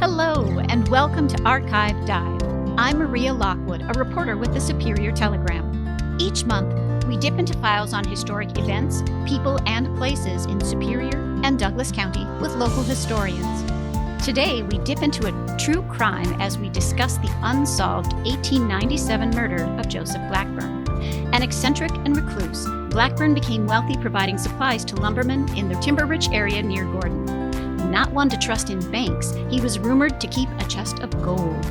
Hello, and welcome to Archive Dive. I'm Maria Lockwood, a reporter with the Superior Telegram. Each month, we dip into files on historic events, people, and places in Superior and Douglas County with local historians. Today, we dip into a true crime as we discuss the unsolved 1897 murder of Joseph Blackburn. An eccentric and recluse, Blackburn became wealthy providing supplies to lumbermen in the timber-rich area near Gordon. Not one to trust in banks, he was rumored to keep a chest of gold.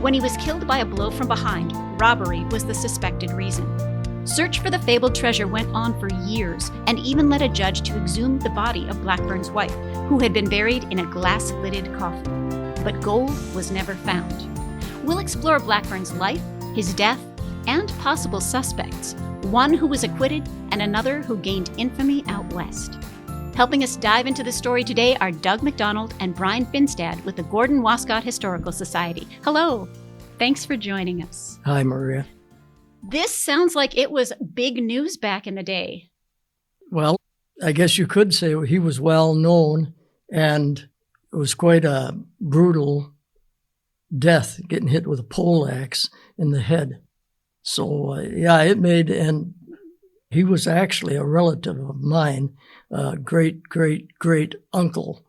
When he was killed by a blow from behind, robbery was the suspected reason. Search for the fabled treasure went on for years and even led a judge to exhume the body of Blackburn's wife, who had been buried in a glass-lidded coffin. But gold was never found. We'll explore Blackburn's life, his death, and possible suspects, one who was acquitted and another who gained infamy out west. Helping us dive into the story today are Doug MacDonald and Brian Finstad with the Gordon-Wascott Historical Society. Hello. Thanks for joining us. Hi, Maria. This sounds like it was big news back in the day. Well, I guess you could say he was well known, and it was quite a brutal death, getting hit with a pole axe in the head. So, and he was actually a relative of mine, great uncle,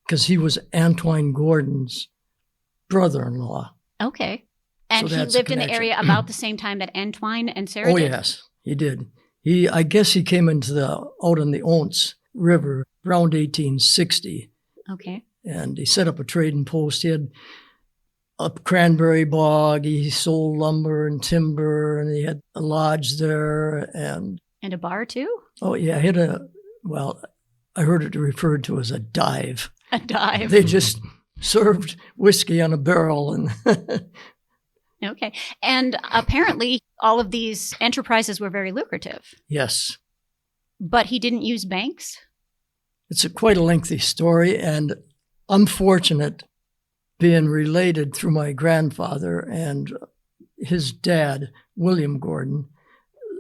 because he was Antoine Gordon's brother-in-law. Okay. And So he that's a lived in the connection. area about the same time that Antoine and Sarah Oh, did? yes, he did. I guess he came out on the Once River around 1860, Okay. and he set up a trading post. He had a cranberry bog. He sold lumber and timber, and he had a lodge there. And a bar, too? oh, yeah, he had I heard it referred to as a dive. A dive. They just served whiskey on a barrel. And Okay. And apparently, all of these enterprises were very lucrative. yes, But he didn't use banks? it's quite a lengthy story, and unfortunate being related through my grandfather and his dad, William Gordon,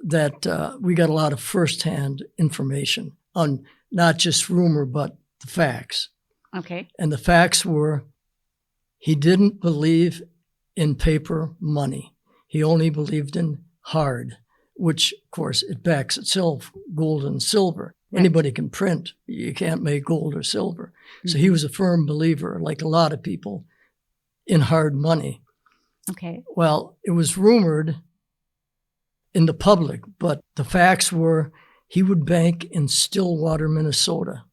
that we got a lot of firsthand information on not just rumor, but the facts. Okay. And the facts were he didn't believe in paper money. He only believed in hard, which, of course, it backs itself, gold and silver. Right. Anybody can print. You can't make gold or silver. Mm-hmm. So he was a firm believer, like a lot of people, in hard money. Okay. Well, it was rumored in the public, but the facts were he would bank in Stillwater, Minnesota,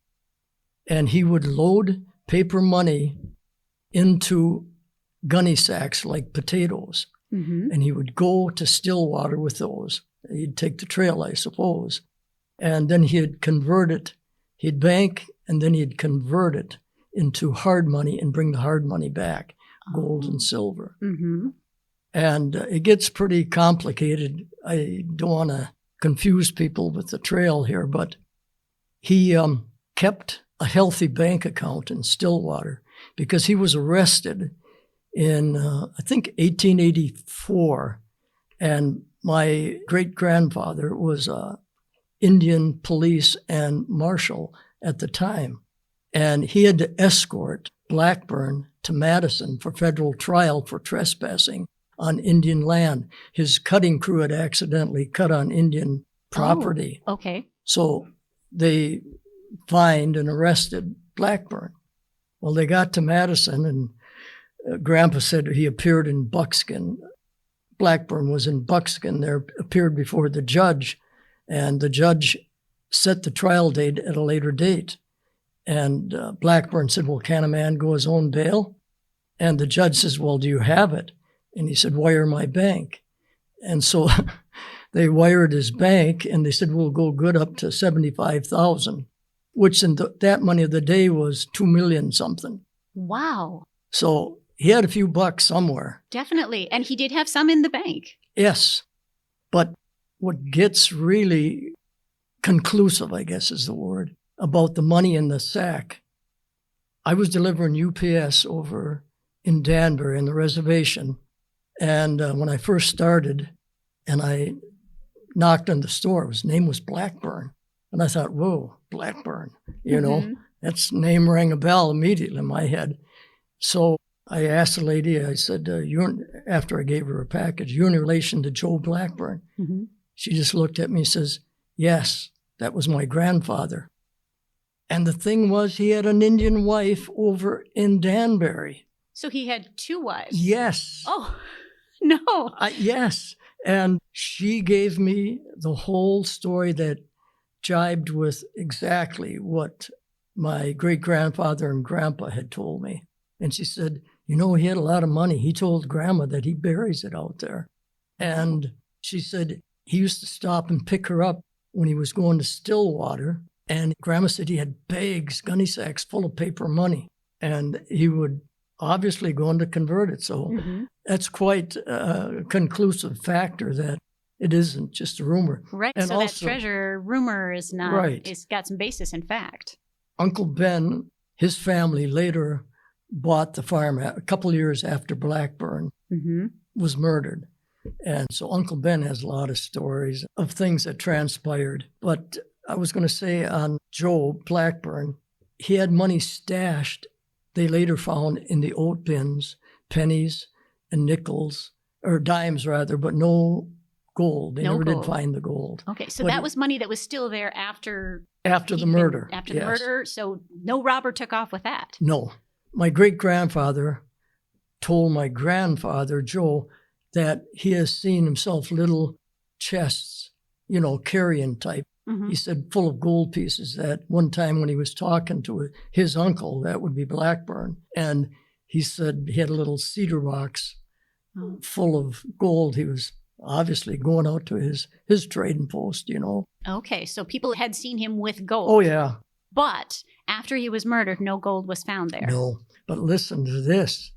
and he would load paper money into gunny sacks like potatoes, Mm-hmm. and he would go to Stillwater with those. He'd take the trail, I suppose, and then he'd convert it. He'd bank, and then he'd convert it into hard money and bring the hard money back, gold and silver. Mm-hmm. And it gets pretty complicated. I don't want to confuse people with the trail here, but he kept a healthy bank account in Stillwater because he was arrested in, I think, 1884. And my great-grandfather was Indian police and marshal at the time. And he had to escort Blackburn to Madison for federal trial for trespassing on Indian land. His cutting crew had accidentally cut on Indian property. Oh, okay. So they fined and arrested Blackburn. Well, they got to Madison, and Grandpa said he appeared in buckskin. Blackburn was in buckskin there, appeared before the judge, and the judge set the trial date at a later date. And Blackburn said, well, can a man go his own bail? And the judge says, well, do you have it? And he said, wire my bank. And so they wired his bank, and they said, we'll go good up to $75,000, which in that money of the day was $2 million something. Wow. So he had a few bucks somewhere. Definitely. And he did have some in the bank. Yes. But what gets really conclusive, I guess is the word, about the money in the sack, I was delivering UPS over in Danbury in the reservation. And when I first started, and I knocked on the store, his name was Blackburn. And I thought, whoa, Blackburn, you know, that's name rang a bell immediately in my head. So I asked the lady, I said, after I gave her a package, you're in relation to Joe Blackburn? Mm-hmm. She just looked at me and says, yes, that was my grandfather. And the thing was, he had an Indian wife over in Danbury. So he had 2 wives? Yes. Oh, no. Yes. And she gave me the whole story that jibed with exactly what my great-grandfather and grandpa had told me. And she said, he had a lot of money. He told Grandma that he buries it out there. And she said he used to stop and pick her up when he was going to Stillwater. And Grandma said he had bags, gunny sacks full of paper money. And he would obviously go on to convert it. So that's quite a conclusive factor that it isn't just a rumor. Right. And so also, that treasure rumor is not, right. It's got some basis in fact. Uncle Ben, his family later bought the farm a couple of years after Blackburn was murdered. And so Uncle Ben has a lot of stories of things that transpired. But I was going to say on Joe Blackburn, he had money stashed. They later found in the oat bins, pennies and nickels, or dimes rather, but no gold. They never did find the gold. Okay, so that was money that was still there after the murder. After the murder, so no robber took off with that. No. My great-grandfather told my grandfather, Joe, that he has seen himself little chests, carrying type. He said full of gold pieces. That one time when he was talking to his uncle, that would be Blackburn, and he said he had a little cedar box full of gold. He was obviously going out to his trading post, Okay, so people had seen him with gold. Oh, yeah. But after he was murdered, no gold was found there. No, but listen to this.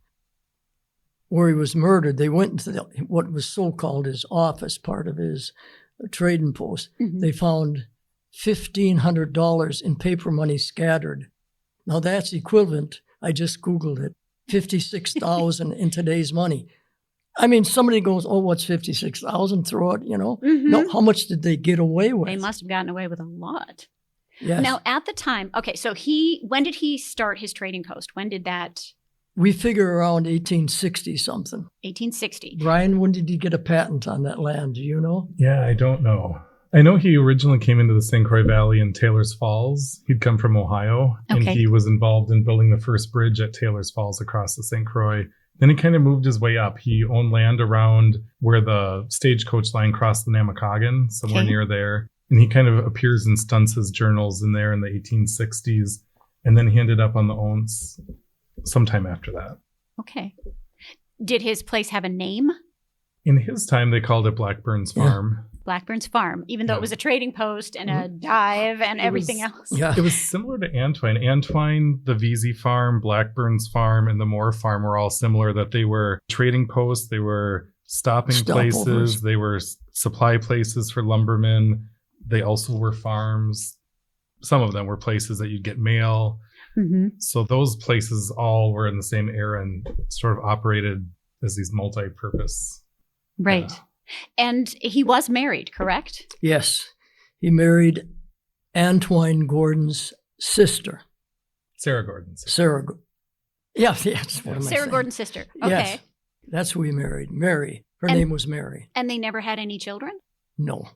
Where he was murdered, they went into what was so-called his office, part of his trading post. They found $1,500 in paper money scattered. Now that's equivalent, I just Googled it, $56,000 in today's money. I mean, somebody goes, oh, what's $56,000? Throw it, No, how much did they get away with? They must have gotten away with a lot. Yes. Now, at the time, okay, so when did he start his trading post? When did that? We figure around 1860 something. 1860. Brian, when did he get a patent on that land? Do you know? Yeah, I don't know. I know he originally came into the St. Croix Valley in Taylor's Falls. He'd come from Ohio, and he was involved in building the first bridge at Taylor's Falls across the St. Croix. Then he kind of moved his way up. He owned land around where the stagecoach line crossed the Namakagon, somewhere near there. And he kind of appears in Stuntz's journals in there in the 1860s. And then he ended up on the Ounce sometime after that. Okay. Did his place have a name? In his time, they called it Blackburn's Farm. Blackburn's Farm, even though it was a trading post and a dive and everything else. Yeah. It was similar to Antoine. Antoine, the Vesey Farm, Blackburn's Farm, and the Moore Farm were all similar, that they were trading posts, they were stopping places, they were supply places for lumbermen. They also were farms. Some of them were places that you'd get mail. So those places all were in the same era and sort of operated as these multi-purpose. Right. And he was married, correct? Yes. He married Antoine Gordon's sister. Sarah Gordon. Sarah Gordon's sister. Okay. Yes. That's who he married. Mary. Her name was Mary. And they never had any children? No.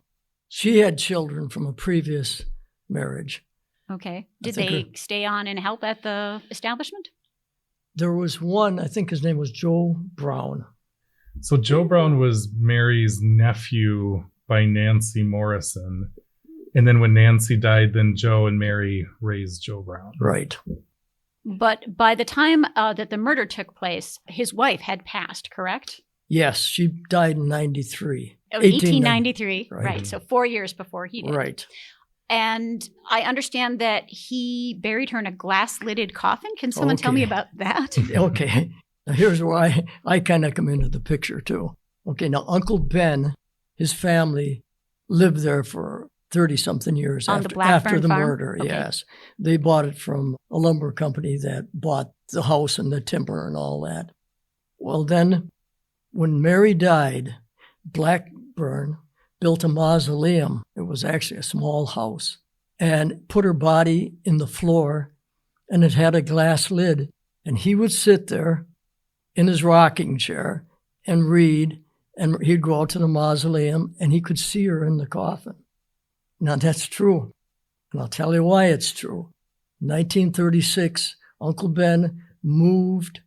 She had children from a previous marriage. Okay. Did they stay on and help at the establishment? There was one, I think his name was Joe Brown. So Joe Brown was Mary's nephew by Nancy Morrison. And then when Nancy died, then Joe and Mary raised Joe Brown. Right. But by the time that the murder took place, his wife had passed, correct? Yes, she died in 93. 1893, right. So 4 years before he did. Right. And I understand that he buried her in a glass-lidded coffin. Can someone tell me about that? Okay. Now here's why I kind of come into the picture too. Okay, now Uncle Ben, his family lived there for 30-something years after the murder. Okay. Yes. They bought it from a lumber company that bought the house and the timber and all that. Well, then when Mary died, Blackburn built a mausoleum. It was actually a small house, and put her body in the floor, and it had a glass lid. And he would sit there in his rocking chair and read, and he'd go out to the mausoleum, and he could see her in the coffin. Now, that's true. And I'll tell you why it's true. In 1936, Uncle Ben moved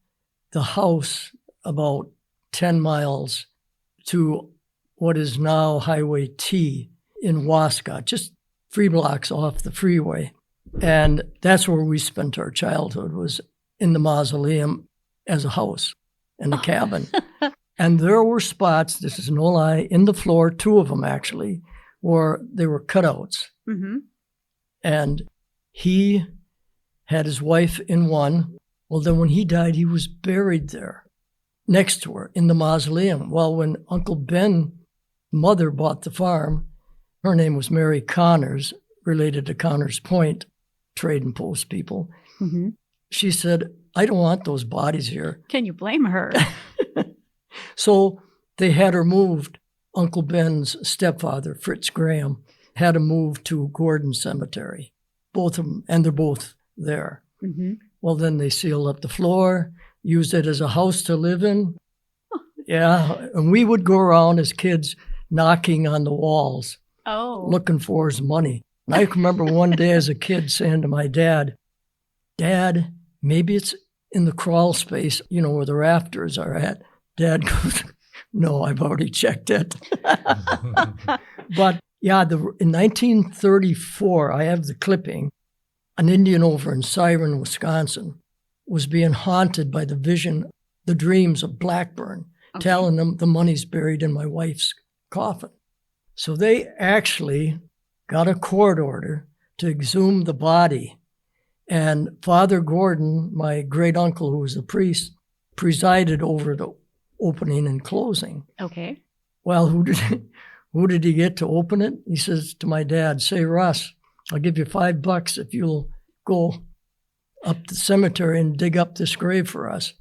the house about 10 miles to what is now Highway T in Wascott, just 3 blocks off the freeway. And that's where we spent our childhood, was in the mausoleum as a house and a cabin. And there were spots, this is no lie, in the floor, 2 of them actually, where they were cutouts. Mm-hmm. And he had his wife in one. Well, then when he died, he was buried there next to her in the mausoleum. Well, when Uncle Ben's mother bought the farm, her name was Mary Connors, related to Connors Point, trade and post people. Mm-hmm. She said, I don't want those bodies here. Can you blame her? So they had her moved. Uncle Ben's stepfather, Fritz Graham, had her moved to Gordon Cemetery, both of them, and they're both there. Mm-hmm. Well, then they sealed up the floor, used it as a house to live in. Yeah, and we would go around as kids knocking on the walls, looking for his money. And I can remember one day as a kid saying to my dad, Dad, maybe it's in the crawl space, where the rafters are at. Dad goes, no, I've already checked it. But yeah, in 1934, I have the clipping, an Indian over in Siren, Wisconsin, was being haunted by the vision, the dreams of Blackburn, telling them the money's buried in my wife's coffin. So they actually got a court order to exhume the body. And Father Gordon, my great uncle, who was a priest, presided over the opening and closing. Okay. Well, who did he get to open it? He says to my dad, say, Russ, I'll give you $5 if you'll go up the cemetery and dig up this grave for us.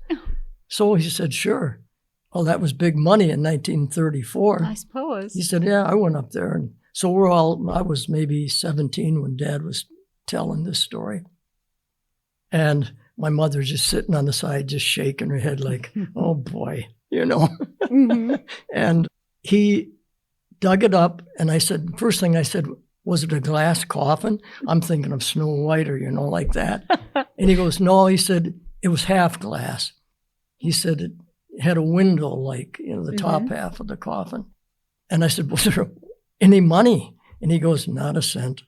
So he said, sure. Well, that was big money in 1934. I suppose. He said, yeah, I went up there. And so I was maybe 17 when Dad was telling this story. And my mother just sitting on the side, just shaking her head like, oh boy, Mm-hmm. And he dug it up, and I said, first thing I said, was it a glass coffin? I'm thinking of Snow White or, like that. And he goes, no, he said, it was half glass. He said it had a window like, the top half of the coffin. And I said, was there any money? And he goes, not a cent.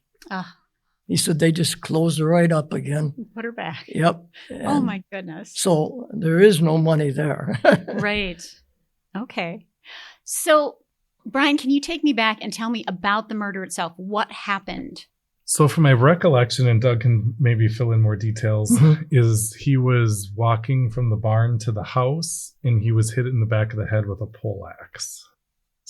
He said, they just closed her right up again. Put her back. Yep. Oh, my goodness. So there is no money there. Right. Okay. So, Brian, can you take me back and tell me about the murder itself? What happened? So from my recollection, and Doug can maybe fill in more details, is he was walking from the barn to the house, and he was hit in the back of the head with a poleaxe.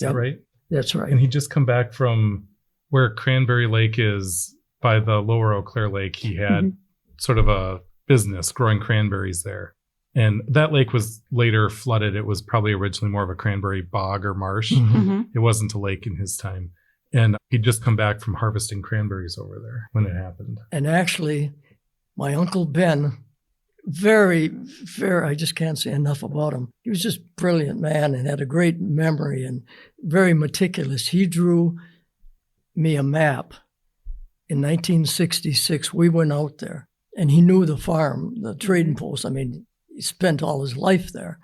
Is that right? That's right. And he'd just come back from where Cranberry Lake is, by the lower Eau Claire Lake. He had sort of a business growing cranberries there. And that lake was later flooded. It was probably originally more of a cranberry bog or marsh. Mm-hmm. It wasn't a lake in his time. And he'd just come back from harvesting cranberries over there when it happened. And actually, my Uncle Ben, very, very, I just can't say enough about him. He was just a brilliant man and had a great memory and very meticulous. He drew me a map. In 1966, we went out there, and he knew the farm, the trading post. I mean, he spent all his life there.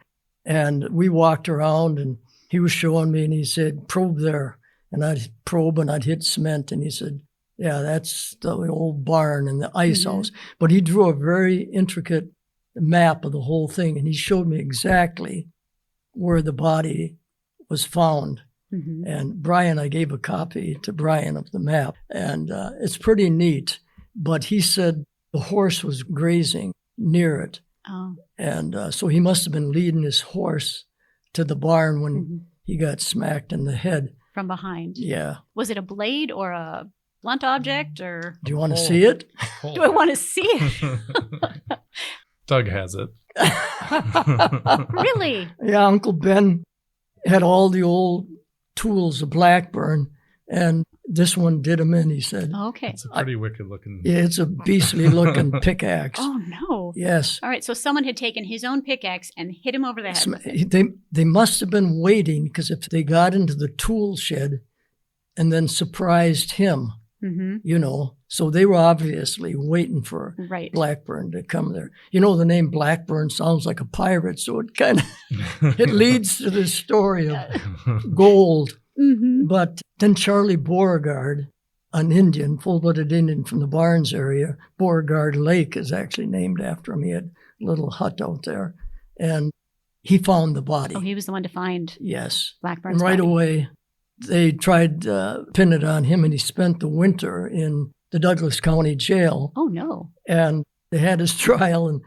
And we walked around, and he was showing me, and he said, probe there. And I'd probe, and I'd hit cement. And he said, yeah, that's the old barn and the ice house. But he drew a very intricate map of the whole thing, and he showed me exactly where the body was found. Mm-hmm. And Brian, I gave a copy to Brian of the map, and it's pretty neat. But he said the horse was grazing near it. Oh. And so he must have been leading his horse to the barn when he got smacked in the head. From behind. Yeah. Was it a blade or a blunt object? Or do you want to see it? Do I want to see it? Doug has it. Really? Yeah, Uncle Ben had all the old tools of Blackburn, and this one did him in, he said. Okay. It's a pretty wicked looking. Yeah, it's a beastly looking pickaxe. Oh, no. Yes. All right, so someone had taken his own pickaxe and hit him over the head with it. They must have been waiting, because if they got into the tool shed and then surprised him, so they were obviously waiting for Blackburn to come there. The name Blackburn sounds like a pirate, so it kind of it leads to this story of gold. But then Charlie Beauregard, an Indian, full-blooded Indian from the Barnes area, Beauregard Lake is actually named after him. He had a little hut out there, and he found the body. Oh, he was the one to find Blackburn's and right body. away, they tried to pin it on him, and he spent the winter in the Douglas County Jail. Oh, no. And they had his trial, and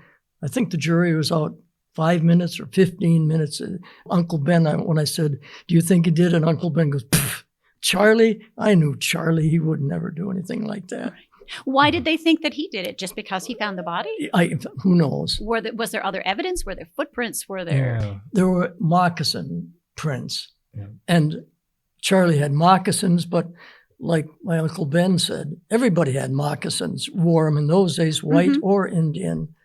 I think the jury was out 5 minutes or 15 minutes. Uncle Ben, when I said, do you think he did? And Uncle Ben goes, Charlie? I knew Charlie. He would never do anything like that. Why did they think that he did it? Just because he found the body? Who knows? Was there other evidence? Were there footprints? Were there... Yeah. There were moccasin prints. Yeah. And Charlie had moccasins, but like my Uncle Ben said, everybody had moccasins, wore them in those days, white or Indian.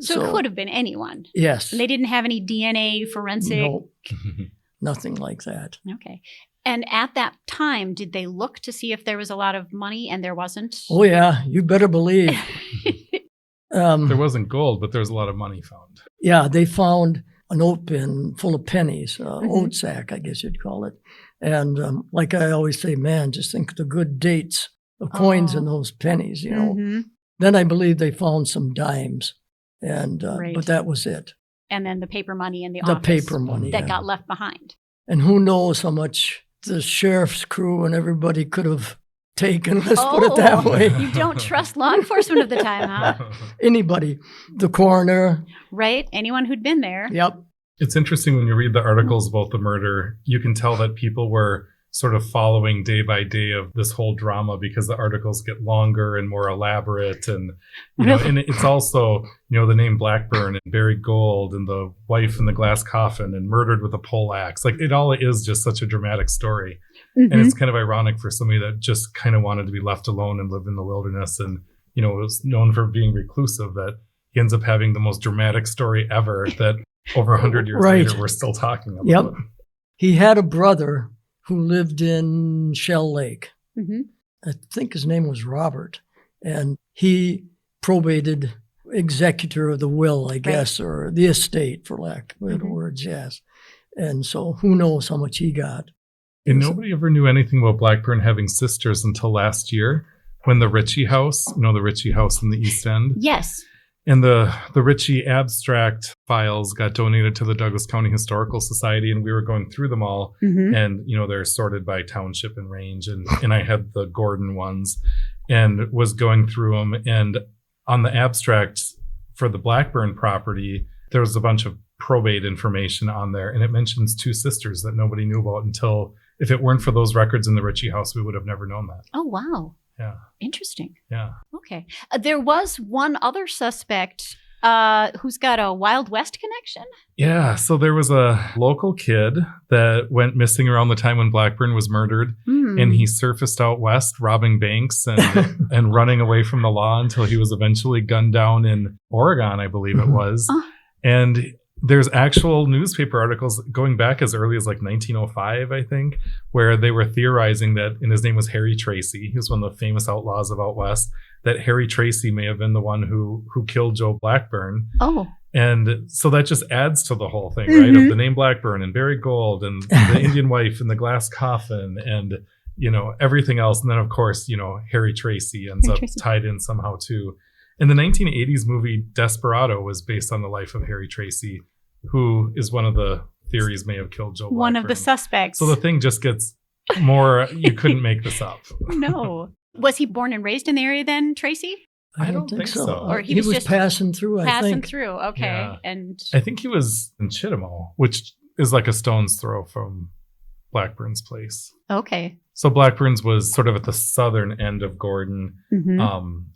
So it could have been anyone. Yes. And they didn't have any DNA forensic? No, nothing like that. Okay. And at that time, did they look to see if there was a lot of money, and there wasn't? Oh, yeah. You better believe. There wasn't gold, but there was a lot of money found. Yeah, they found an oat bin full of pennies, oat sack, I guess you'd call it. And like I always say, man, just think of the good dates of coins in those pennies, Then I believe they found some dimes, and but that was it. And then the paper money in the office. office. The paper money, that got left behind. And who knows how much the sheriff's crew and everybody could have taken, let's put it that way. You don't trust law enforcement at the time, huh? Anybody. The coroner. Right. Anyone who'd been there. Yep. It's interesting when you read the articles about the murder, you can tell that people were sort of following day by day of this whole drama, because the articles get longer and more elaborate. And, and it's also, the name Blackburn and buried gold and the wife in the glass coffin and murdered with a pole axe. Like, it all is just such a dramatic story. And it's kind of ironic for somebody that just kind of wanted to be left alone and live in the wilderness and, was known for being reclusive, that he ends up having the most dramatic story ever that over 100 years later we're still talking about. Yep. He had a brother who lived in Shell Lake. I think his name was Robert. And he probated executor of the will, I guess, or the estate, for lack of better words, yes. And so who knows how much he got. And nobody ever knew anything about Blackburn having sisters until last year, when the Ritchie House, the Ritchie House in the East End. Yes. And the Ritchie abstract files got donated to the Douglas County Historical Society, and we were going through them all. And, they're sorted by township and range. And I had the Gordon ones and was going through them. And on the abstract for the Blackburn property, there was a bunch of probate information on there. And it mentions two sisters that nobody knew about until, if it weren't for those records in the Ritchie House, we would have never known that. Oh, wow. Yeah. Interesting. Yeah. Okay. There was one other suspect who's got a Wild West connection. Yeah. So there was a local kid that went missing around the time when Blackburn was murdered. And he surfaced out west, robbing banks and, and running away from the law until he was eventually gunned down in Oregon, I believe it was. And there's actual newspaper articles going back as early as like 1905, I think, where they were theorizing that, and his name was Harry Tracy. He was one of the famous outlaws of out west, that Harry Tracy may have been the one who killed Joe Blackburn. Oh. And so that just adds to the whole thing, right? Of the name Blackburn and buried gold and the Indian wife and the glass coffin and, everything else. And then, of course, Harry Tracy ends up tied in somehow too. And the 1980s movie Desperado was based on the life of Harry Tracy, who is one of the theories may have killed Joe Blackburn. One of the suspects. So the thing just gets more, you couldn't make this up. No. Was he born and raised in the area then, Tracy? I don't think so. Or he was just passing through, I think. Passing through, okay. Yeah. And I think he was in Chittimau, which is like a stone's throw from Blackburn's place. Okay. So Blackburn's was sort of at the southern end of Gordon.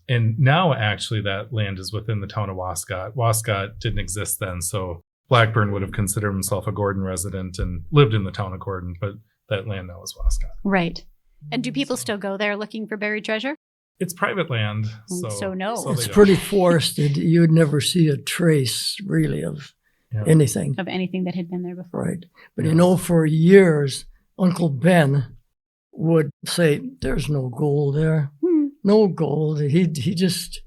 And now actually that land is within the town of Wascott. Wascott didn't exist then, so Blackburn would have considered himself a Gordon resident and lived in the town of Gordon, but that land now is Wascott. Right. And do people still go there looking for buried treasure? It's private land. So no. It's pretty forested. You'd never see a trace, really, of anything. Of anything that had been there before. Right. But, for years, Uncle Ben would say, there's no gold there. No gold. He just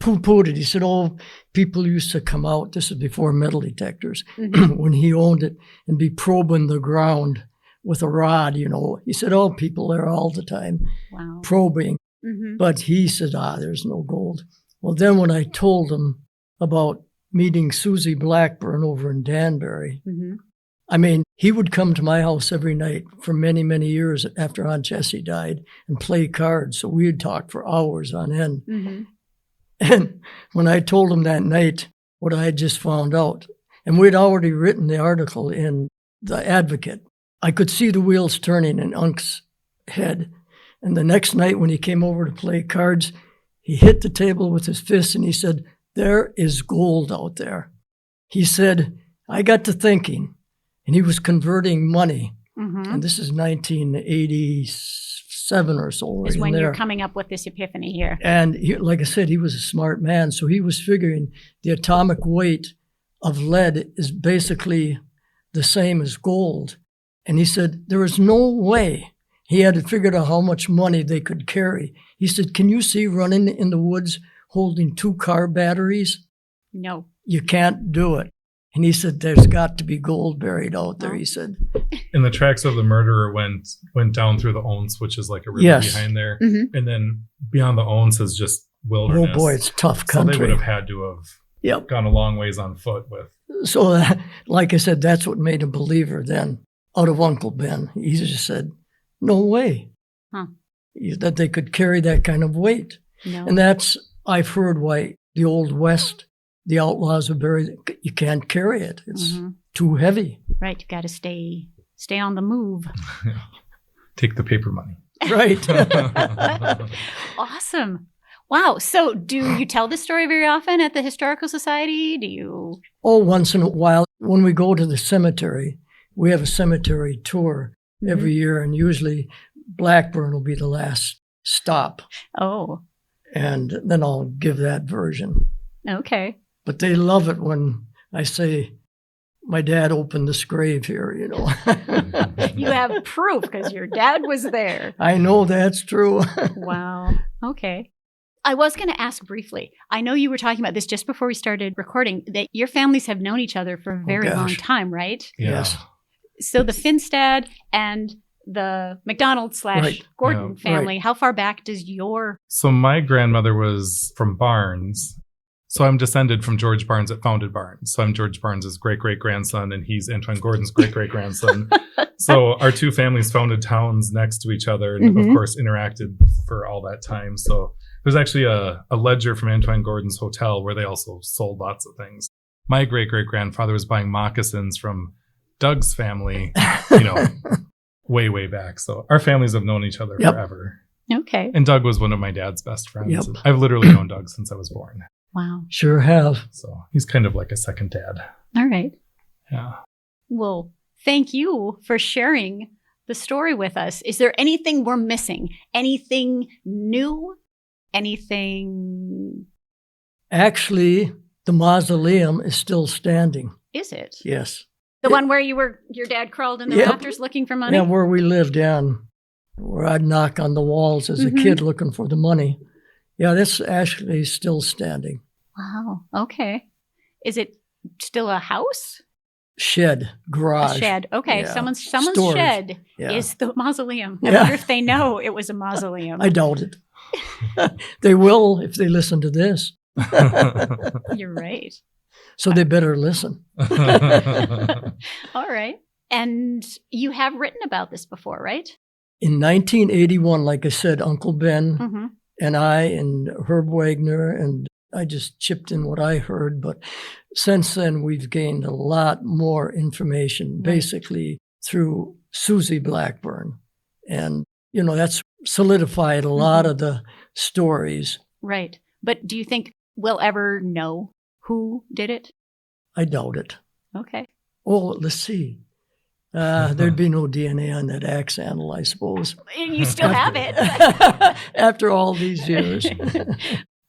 poo-pooed it. He said, people used to come out. This is before metal detectors. When he owned it and be probing the ground with a rod, He said, people there all the time probing. But he said, there's no gold. Well, then when I told him about meeting Susie Blackburn over in Danbury, he would come to my house every night for many, many years after Aunt Jessie died and play cards. So we'd talk for hours on end. And when I told him that night what I had just found out, and we'd already written the article in the Advocate, I could see the wheels turning in Unc's head. And the next night when he came over to play cards, he hit the table with his fist and he said, there is gold out there. He said, I got to thinking, and he was converting money. And this is 1987 or so. Is when you're coming up with this epiphany here. And like I said, he was a smart man. So he was figuring the atomic weight of lead is basically the same as gold. And he said, there is no way. He had figured out how much money they could carry. He said, can you see running in the woods holding 2 car batteries? No. You can't do it. And he said, there's got to be gold buried out there, he said. And the tracks of the murderer went down through the Once, which is like a river behind there. And then beyond the Once is just wilderness. Oh boy, it's tough country. So they would have had to have gone a long ways on foot with. So like I said, that's what made a believer then out of Uncle Ben. He just said, no way that they could carry that kind of weight. No. And I've heard why the Old West, the outlaws are buried. You can't carry it. It's too heavy. Right. You got to stay on the move. Take the paper money. Right. Awesome. Wow. So do you tell this story very often at the Historical Society? Do you? Oh, once in a while. When we go to the cemetery, we have a cemetery tour every year, and usually Blackburn will be the last stop. Oh. And then I'll give that version. Okay. But they love it when I say, my dad opened this grave here, You have proof because your dad was there. I know that's true. Wow. Okay. I was going to ask briefly. I know you were talking about this just before we started recording, that your families have known each other for a very long time, right? Yes. So the Finstad and the MacDonald / Gordon family, how far back does your... So my grandmother was from Barnes. So I'm descended from George Barnes that founded Barnes. So I'm George Barnes's great-great-grandson, and he's Antoine Gordon's great-great-grandson. So our two families founded towns next to each other and, of course, interacted for all that time. So there's actually a ledger from Antoine Gordon's hotel where they also sold lots of things. My great-great-grandfather was buying moccasins from Doug's family, way, way back. So our families have known each other forever. Okay. And Doug was one of my dad's best friends. Yep. I've literally known Doug since I was born. Wow. Sure have. So he's kind of like a second dad. All right. Yeah. Well, thank you for sharing the story with us. Is there anything we're missing? Anything new? Anything? Actually, the mausoleum is still standing. Is it? Yes. The one where your dad crawled in the rafters looking for money? Yeah, where we lived down, where I'd knock on the walls as a kid looking for the money. Yeah, that's actually still standing. Wow. Okay. Is it still a house? Shed, garage. A shed. Okay. Yeah. Someone's Storage. Shed is the mausoleum. I Yeah. wonder if they know it was a mausoleum. I doubt it. They will if they listen to this. You're right. So they better listen. All right. And you have written about this before, right? In 1981, like I said, Uncle Ben and I and Herb Wagner, and I just chipped in what I heard. But since then, we've gained a lot more information, basically through Susie Blackburn. And, that's solidified a lot of the stories. Right. But do you think we'll ever know who did it? I doubt it. Okay. Oh, let's see. There'd be no DNA on that axe handle, I suppose. You still have it. After all these years.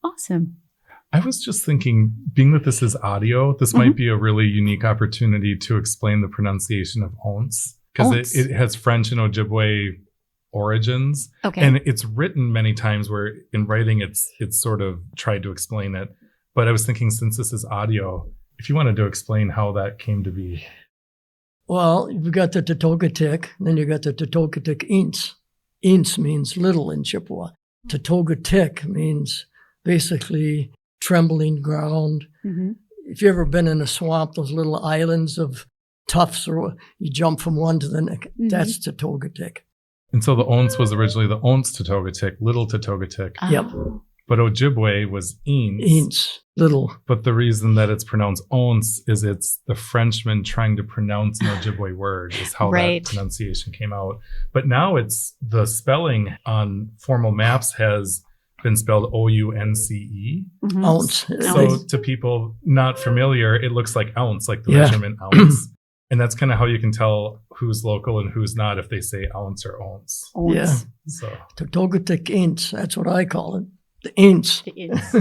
Awesome. I was just thinking, being that this is audio, this might be a really unique opportunity to explain the pronunciation of once, because it has French and Ojibwe origins. Okay. And it's written many times where in writing it's sort of tried to explain it. But I was thinking, since this is audio, if you wanted to explain how that came to be. Well, you've got the Totogatik, then you got the Totogatik Ints. Ints means little in Chippewa. Totogatik means basically trembling ground. Mm-hmm. If you've ever been in a swamp, those little islands of tufts, or you jump from one to the next, that's Totogatik. And so the Once was originally the Once Totogatik, little Totogatik. Yep. But Ojibwe was Ints. Ints, little. But the reason that it's pronounced Once is it's the Frenchman trying to pronounce an Ojibwe word is how that pronunciation came out. But now it's the spelling on formal maps has been spelled Ounce. Mm-hmm. Ounce. So to people not familiar, it looks like ounce, like the measurement ounce. And that's kind of how you can tell who's local and who's not if they say ounce or ounce. Yeah. So Totogatik Ints, that's what I call it. The Ints. The Ints.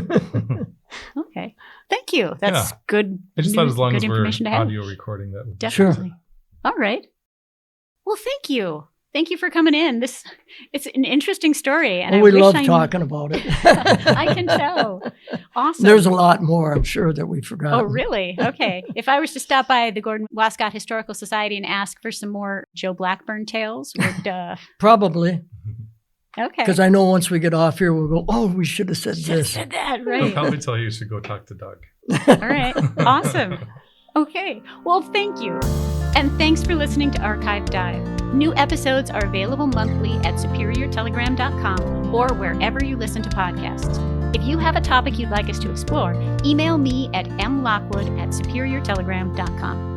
Okay. Thank you. That's good. I just thought as long as we're audio recording that would definitely. Sure. All right. Well, thank you. Thank you for coming in. It's an interesting story. And we love talking about it. I can tell. Awesome. There's a lot more, I'm sure, that we forgot. Oh, really? Okay. If I was to stop by the Gordon Wascott Historical Society and ask for some more Joe Blackburn tales, would probably. Okay. Because I know once we get off here, we'll go, oh, we should have said this. Said that, right. I'll probably tell you should go talk to Doug. All right. Awesome. Okay. Well, thank you. And thanks for listening to Archive Dive. New episodes are available monthly at superiortelegram.com or wherever you listen to podcasts. If you have a topic you'd like us to explore, email me at mlockwood@superiortelegram.com.